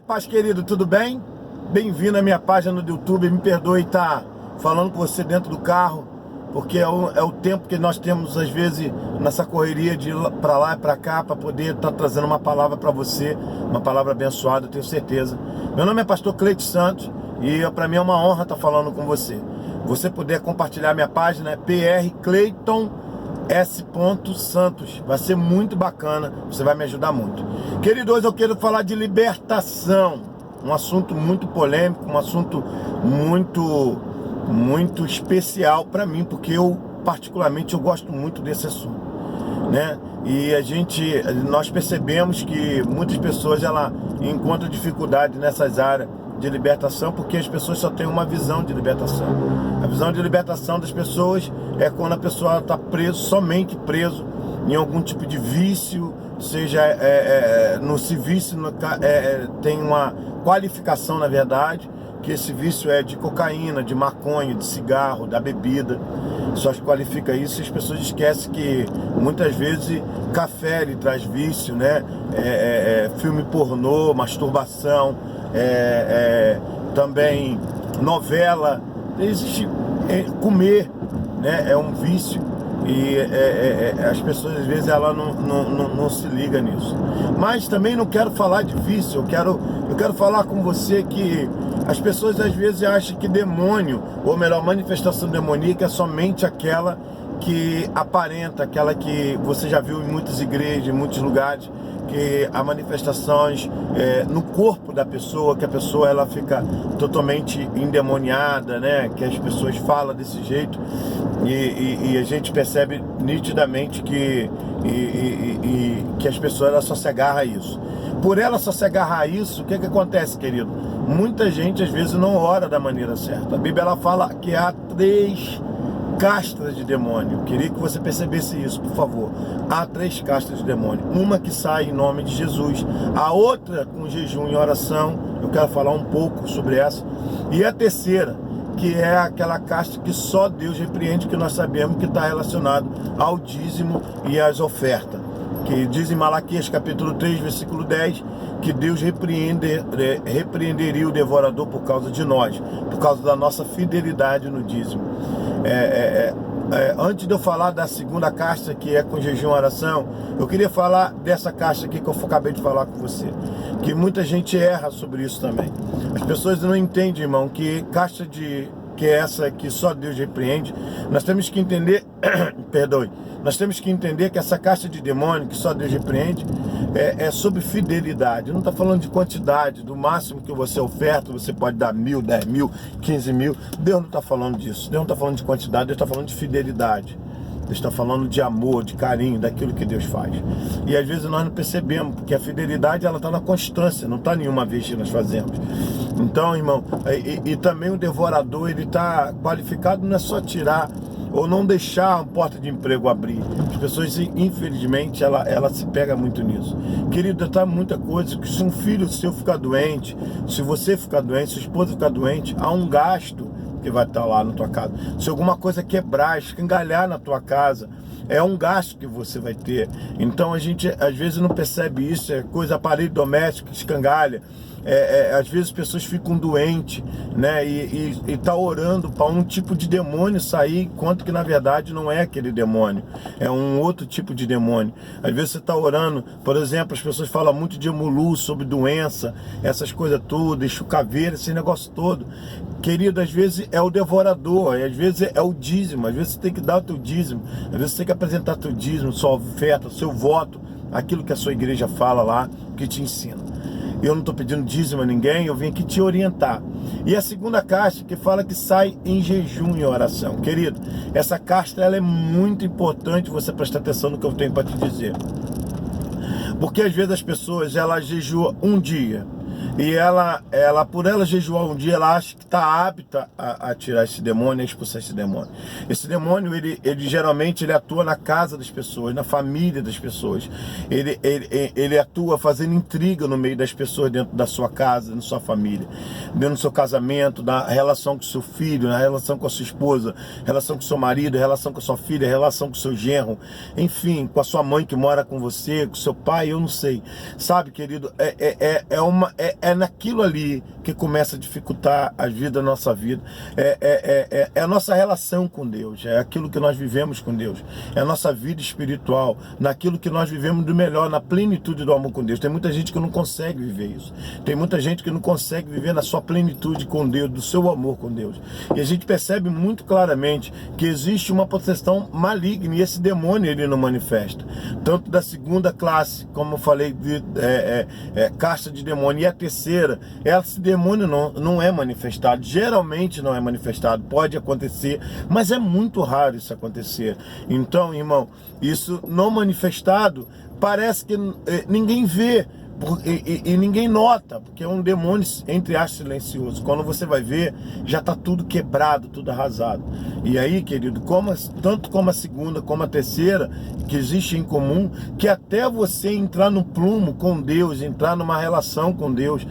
Paz, querido, tudo bem? Bem-vindo à minha página do YouTube. Me perdoe estar falando com você dentro do carro, porque é o tempo que nós temos, às vezes, nessa correria de ir para lá e para cá, para poder estar trazendo uma palavra para você, uma palavra abençoada, eu tenho certeza. Meu nome é Pastor Cleito Santos e para mim é uma honra estar falando com você. Você puder compartilhar minha página, é PR Cleiton S. Santos, vai ser muito bacana, você vai me ajudar muito. Querido, hoje eu quero falar de libertação, um assunto muito polêmico, um assunto muito especial para mim, porque particularmente eu gosto muito desse assunto, né? E nós percebemos que muitas pessoas encontram dificuldade nessas áreas de libertação, porque as pessoas só têm uma visão de libertação. A visão de libertação das pessoas é quando a pessoa está somente preso em algum tipo de vício, seja se vício tem uma qualificação, na verdade, que esse vício é de cocaína, de maconha, de cigarro, da bebida. Só se qualifica isso e as pessoas esquecem que muitas vezes café ele traz vício, né? Filme pornô, masturbação, também novela, existe comer, né? É um vício e as pessoas às vezes não se ligam nisso. Mas também não quero falar de vício, eu quero falar com você que as pessoas às vezes acham que demônio, ou melhor, manifestação demoníaca é somente aquela que aparenta, aquela que você já viu em muitas igrejas, em muitos lugares, que há manifestações no corpo da pessoa, que a pessoa ela fica totalmente endemoniada, né? Que as pessoas falam desse jeito e a gente percebe nitidamente que as pessoas elas só se agarram a isso. Por ela só se agarrar a isso, o que acontece, querido? Muita gente às vezes não ora da maneira certa. A Bíblia ela fala que há 3 castas de demônio. Eu queria que você percebesse isso, por favor. Há 3 castas de demônio. Uma que sai em nome de Jesus, a outra com jejum e oração. Eu quero falar um pouco sobre essa. E a terceira, que é aquela casta que só Deus repreende, que nós sabemos que está relacionado ao dízimo e às ofertas. Que diz em Malaquias capítulo 3, versículo 10, que Deus repreenderia o devorador por causa de nós, por causa da nossa fidelidade no dízimo. Antes de eu falar da segunda casta, que é com jejum e oração, eu queria falar dessa casta aqui que eu acabei de falar com você, que muita gente erra sobre isso também. As pessoas não entendem, irmão, que casta que é essa que só Deus repreende. Nós temos que entender, perdoe, nós temos que entender que essa caixa de demônio que só Deus repreende é sobre fidelidade. Não está falando de quantidade, do máximo que você oferta, você pode dar 1.000, 10.000, 15.000. Deus não está falando disso. Deus não está falando de quantidade, Deus está falando de fidelidade. Deus está falando de amor, de carinho, daquilo que Deus faz. E às vezes nós não percebemos, porque a fidelidade ela está na constância, não está nenhuma vez que nós fazemos. Então, irmão, e também o devorador, ele está qualificado, não é só tirar ou não deixar a porta de emprego abrir. As pessoas, infelizmente, ela se pega muito nisso. Querido, tá muita coisa, que se um filho seu ficar doente, se você ficar doente, se sua esposa ficar doente, há um gasto que vai estar lá na tua casa. Se alguma coisa quebrar, escangalhar na tua casa, é um gasto que você vai ter. Então a gente às vezes não percebe isso, é coisa, aparelho doméstico que escangalha. Às vezes as pessoas ficam doentes, né? E tá orando para um tipo de demônio sair, enquanto que na verdade não é aquele demônio, é um outro tipo de demônio. Às vezes você tá orando, por exemplo, as pessoas falam muito de Emulu, sobre doença, essas coisas todas, chucaveira, esse negócio todo. Querido, às vezes é o devorador, às vezes é o dízimo, às vezes você tem que dar o teu dízimo, às vezes você tem que apresentar teu dízimo, sua oferta, seu voto, aquilo que a sua igreja fala lá, que te ensina. Eu não estou pedindo dízimo a ninguém, eu vim aqui te orientar. E a segunda casta que fala que sai em jejum e oração. Querido, essa casta ela é muito importante você prestar atenção no que eu tenho para te dizer. Porque às vezes as pessoas elas jejuam um dia e por ela jejuar um dia, ela acha que está apta a tirar esse demônio, a expulsar esse demônio. Esse demônio, ele geralmente ele atua na casa das pessoas, na família das pessoas. Ele atua fazendo intriga no meio das pessoas, dentro da sua casa, na sua família, dentro do seu casamento, na relação com o seu filho, na relação com a sua esposa, relação com o seu marido, relação com a sua filha, relação com o seu genro, enfim, com a sua mãe que mora com você, com o seu pai, eu não sei. Sabe, querido, é é naquilo ali que começa a dificultar a vida, a nossa vida. É a nossa relação com Deus, é aquilo que nós vivemos com Deus, é a nossa vida espiritual, naquilo que nós vivemos do melhor, na plenitude do amor com Deus. Tem muita gente que não consegue viver isso. Tem muita gente que não consegue viver na sua plenitude com Deus, do seu amor com Deus. E a gente percebe muito claramente que existe uma possessão maligna e esse demônio ele não manifesta. Tanto da segunda classe, como eu falei, de caixa de demônio, e a terceira, esse demônio não é manifestado. Geralmente não é manifestado. Pode acontecer, mas é muito raro isso acontecer. Então, irmão, isso não manifestado parece que ninguém vê. E ninguém nota, porque é um demônio, entre aspas, silencioso. Quando você vai ver, já está tudo quebrado, tudo arrasado. E aí, querido, tanto como a segunda, como a terceira, que existe em comum, que até você entrar no plumo com Deus, entrar numa relação com Deus,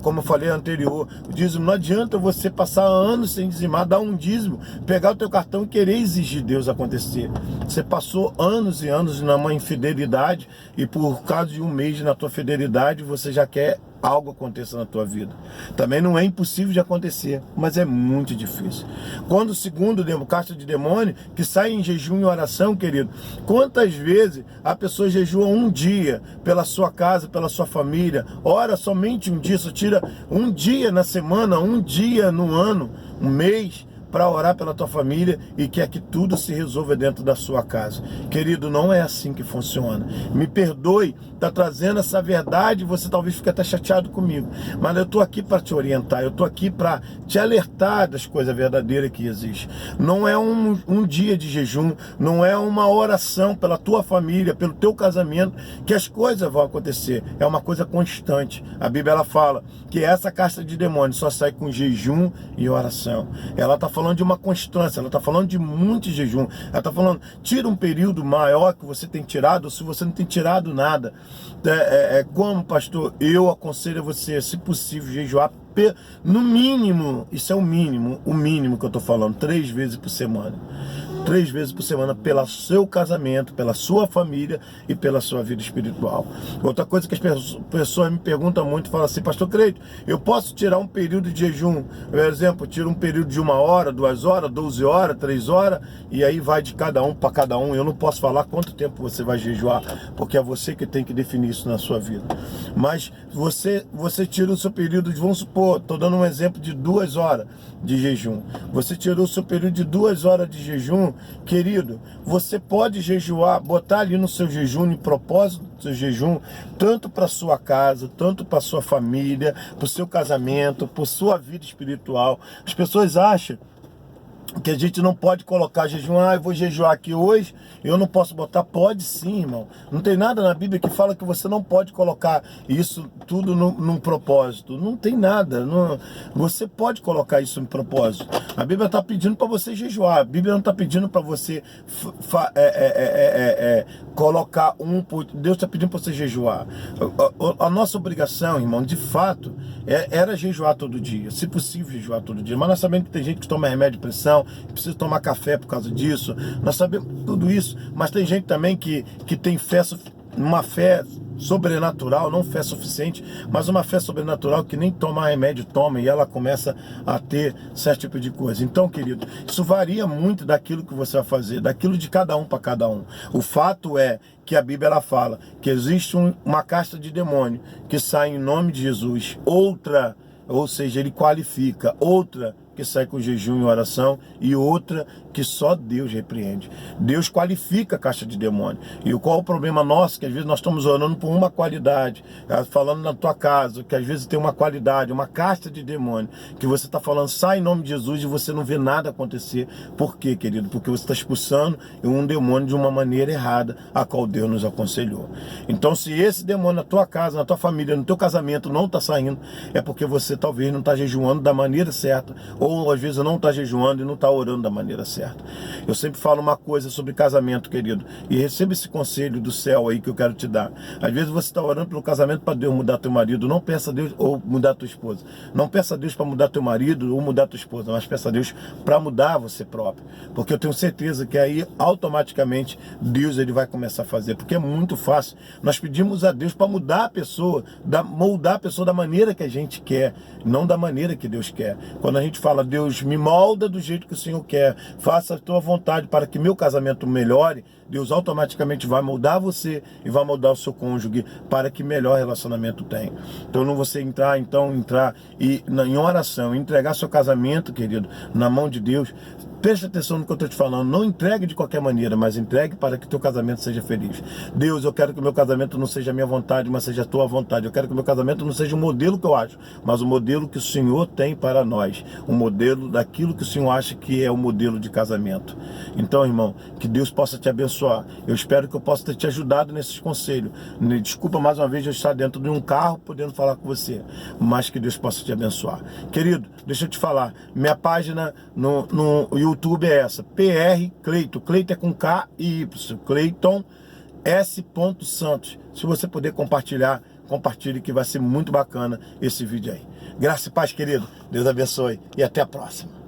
como eu falei anterior, o dízimo, não adianta você passar anos sem dizimar, dar um dízimo, pegar o teu cartão e querer exigir Deus acontecer. Você passou anos e anos numa infidelidade e por causa de um mês na tua fidelidade, você já quer algo aconteça na tua vida. Também não é impossível de acontecer, mas é muito difícil. Quando o segundo caixa de demônio, que sai em jejum e oração, querido, quantas vezes a pessoa jejua um dia pela sua casa, pela sua família, ora somente um dia, só tira um dia na semana, um dia no ano, um mês, para orar pela tua família e quer que tudo se resolva dentro da sua casa. Querido, não é assim que funciona. Me perdoe, tá trazendo essa verdade, você talvez fique até chateado comigo, mas eu tô aqui para te orientar, eu tô aqui para te alertar das coisas verdadeiras que existem. Não é um dia de jejum, não é uma oração pela tua família, pelo teu casamento, que as coisas vão acontecer. É uma coisa constante. A Bíblia ela fala que essa casta de demônios só sai com jejum e oração. Ela tá falando de uma constância, ela está falando de muito jejum, ela está falando, tira um período maior que você tem tirado, ou se você não tem tirado nada, como pastor, eu aconselho a você, se possível, jejuar no mínimo, isso é o mínimo que eu estou falando, 3 vezes por semana. 3 vezes por semana pelo seu casamento, pela sua família e pela sua vida espiritual. Outra coisa que as pessoas me perguntam muito, falam assim, pastor Cleito, eu posso tirar um período de jejum? Por exemplo, tiro um período de 1 hora, 2 horas, 12 horas, 3 horas, e aí vai de cada um para cada um. Eu não posso falar quanto tempo você vai jejuar, porque é você que tem que definir isso na sua vida. Mas você tira o seu período de, vamos supor, estou dando um exemplo de 2 horas de jejum. Você tirou o seu período de 2 horas de jejum, querido, você pode jejuar, botar ali no seu jejum, em propósito do seu jejum, tanto para sua casa, tanto para sua família, para o seu casamento, para sua vida espiritual. As pessoas acham que a gente não pode colocar jejum, eu vou jejuar aqui hoje, eu não posso botar. Pode sim, irmão. Não tem nada na Bíblia que fala que você não pode colocar isso tudo num propósito. Não tem nada. Você pode colocar isso em propósito. A Bíblia está pedindo para você jejuar. A Bíblia não está pedindo para você colocar Deus está pedindo para você jejuar. A nossa obrigação, irmão, de fato, era jejuar todo dia. Se possível, jejuar todo dia. Mas nós sabemos que tem gente que toma remédio de pressão, precisa tomar café por causa disso. Nós sabemos tudo isso, mas tem gente também que tem uma fé sobrenatural, não fé suficiente, mas uma fé sobrenatural que nem tomar remédio toma e ela começa a ter certo tipo de coisa. Então, querido, isso varia muito daquilo que você vai fazer, daquilo de cada um para cada um. O fato é que a Bíblia ela fala que existe uma casta de demônio que sai em nome de Jesus, outra, ou seja, ele qualifica, outra que sai com jejum e oração, e outra que só Deus repreende. Deus qualifica a caixa de demônio. E qual é o problema nosso? Que às vezes nós estamos orando por uma qualidade, falando na tua casa, que às vezes tem uma qualidade, uma caixa de demônio, que você está falando, sai em nome de Jesus, e você não vê nada acontecer. Por quê, querido? Porque você está expulsando um demônio de uma maneira errada, a qual Deus nos aconselhou. Então, se esse demônio na tua casa, na tua família, no teu casamento não está saindo, é porque você talvez não está jejuando da maneira certa, ou às vezes não está jejuando e não está orando da maneira certa. Eu sempre falo uma coisa sobre casamento, querido, e receba esse conselho do céu aí que eu quero te dar. Às vezes você está orando pelo casamento para Deus mudar teu marido, não peça a Deus, ou mudar tua esposa. Não peça a Deus para mudar teu marido ou mudar tua esposa, mas peça a Deus para mudar você próprio. Porque eu tenho certeza que aí automaticamente Deus ele vai começar a fazer, porque é muito fácil. Nós pedimos a Deus para mudar a pessoa, moldar a pessoa da maneira que a gente quer, não da maneira que Deus quer. Quando a gente fala, Deus me molda do jeito que o Senhor quer, faça a tua vontade para que meu casamento melhore, Deus automaticamente vai moldar você e vai moldar o seu cônjuge para que melhor relacionamento tenha. Então não você entrar e em oração, entregar seu casamento, querido, na mão de Deus. Preste atenção no que eu estou te falando. Não entregue de qualquer maneira, mas entregue para que teu casamento seja feliz. Deus, eu quero que o meu casamento não seja a minha vontade, mas seja a tua vontade. Eu quero que o meu casamento não seja o modelo que eu acho, mas o modelo que o Senhor tem para nós. O modelo daquilo que o Senhor acha que é o modelo de casamento. Então, irmão, que Deus possa te abençoar. Eu espero que eu possa ter te ajudado nesses conselhos. Desculpa mais uma vez eu estar dentro de um carro podendo falar com você, mas que Deus possa te abençoar. Querido, deixa eu te falar. Minha página no YouTube é essa, PR Cleiton. Cleiton é com K e Y. Cleiton S. Santos. Se você puder compartilhar, compartilhe, que vai ser muito bacana esse vídeo aí. Graça e paz, querido. Deus abençoe e até a próxima.